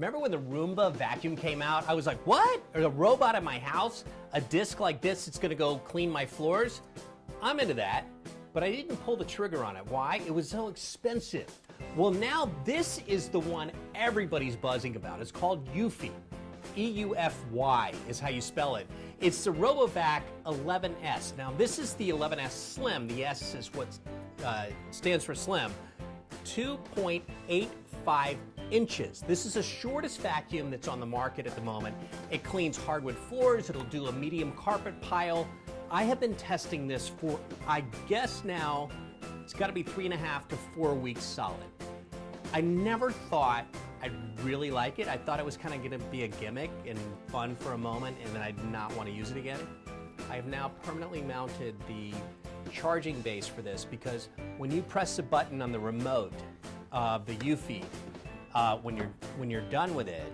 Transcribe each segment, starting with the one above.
Remember when the Roomba vacuum came out? I was like, what? Or a robot in my house? A disc like this, it's gonna go clean my floors? I'm into that, but I didn't pull the trigger on it. Why? It was so expensive. Well, now this is the one everybody's buzzing about. It's called Eufy. E-U-F-Y is how you spell it. It's the Robovac 11s. Now this is the 11s Slim. The S is what stands for Slim. 2.85 inches. This is the shortest vacuum that's on the market at the moment. It cleans hardwood floors. It'll do a medium carpet pile. I have been testing this for, I guess now, it's got to be 3.5 to 4 weeks solid. I never thought I'd really like it. I thought it was kind of going to be a gimmick and fun for a moment, and then I did not want to use it again. I have now permanently mounted the charging base for this, because when you press the button on the remote of the Eufy, when you're done with it,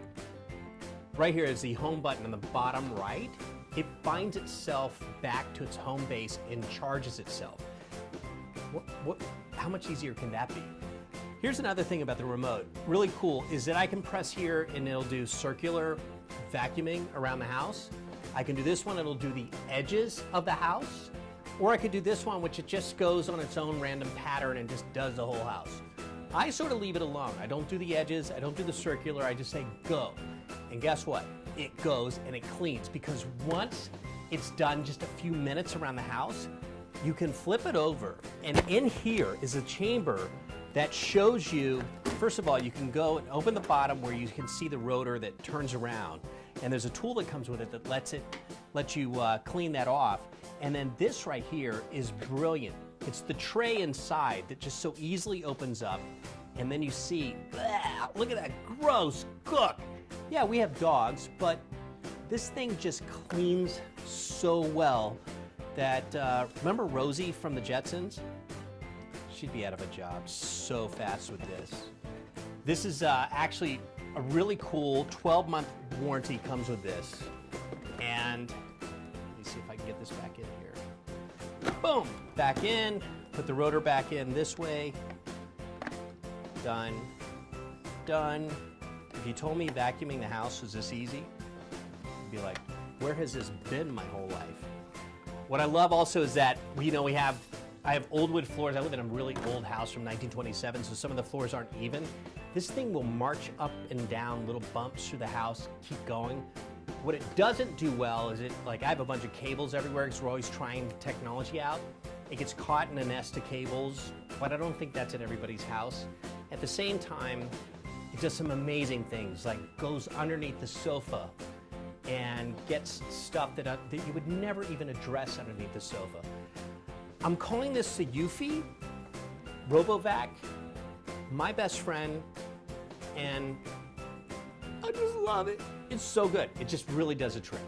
right here is the home button on the bottom right. It finds itself back to its home base and charges itself. How much easier can that be? Here's another thing about the remote, really cool, is that I can press here and it'll do circular vacuuming around the house. I can do this one, it'll do the edges of the house. Or I could do this one, which it just goes on its own random pattern and just does the whole house. I sort of leave it alone. I don't do the edges, I don't do the circular, I just say go. And guess what? It goes and it cleans, because once it's done just a few minutes around the house, you can flip it over, and in here is a chamber that shows you, first of all, you can go and open the bottom where you can see the rotor that turns around, and there's a tool that comes with it that lets you clean that off. And then this right here is brilliant. It's the tray inside that just so easily opens up, and then you see, look at that gross gook. Yeah, we have dogs, but this thing just cleans so well that, remember Rosie from the Jetsons? She'd be out of a job so fast with this. This is actually a really cool 12-month warranty comes with this. And let me see if I can get this back in here. Boom, back in, put the rotor back in this way. Done, done. If you told me vacuuming the house was this easy, I'd be like, where has this been my whole life? What I love also is that, you know, I have old wood floors. I live in a really old house from 1927, so some of the floors aren't even. This thing will march up and down little bumps through the house, keep going. What it doesn't do well is I have a bunch of cables everywhere because we're always trying technology out. It gets caught in a nest of cables, but I don't think that's in everybody's house. At the same time, it does some amazing things, like goes underneath the sofa and gets stuff that you would never even address underneath the sofa. I'm calling this the Eufy Robovac, my best friend, and I just love it. It's so good. It just really does a trick.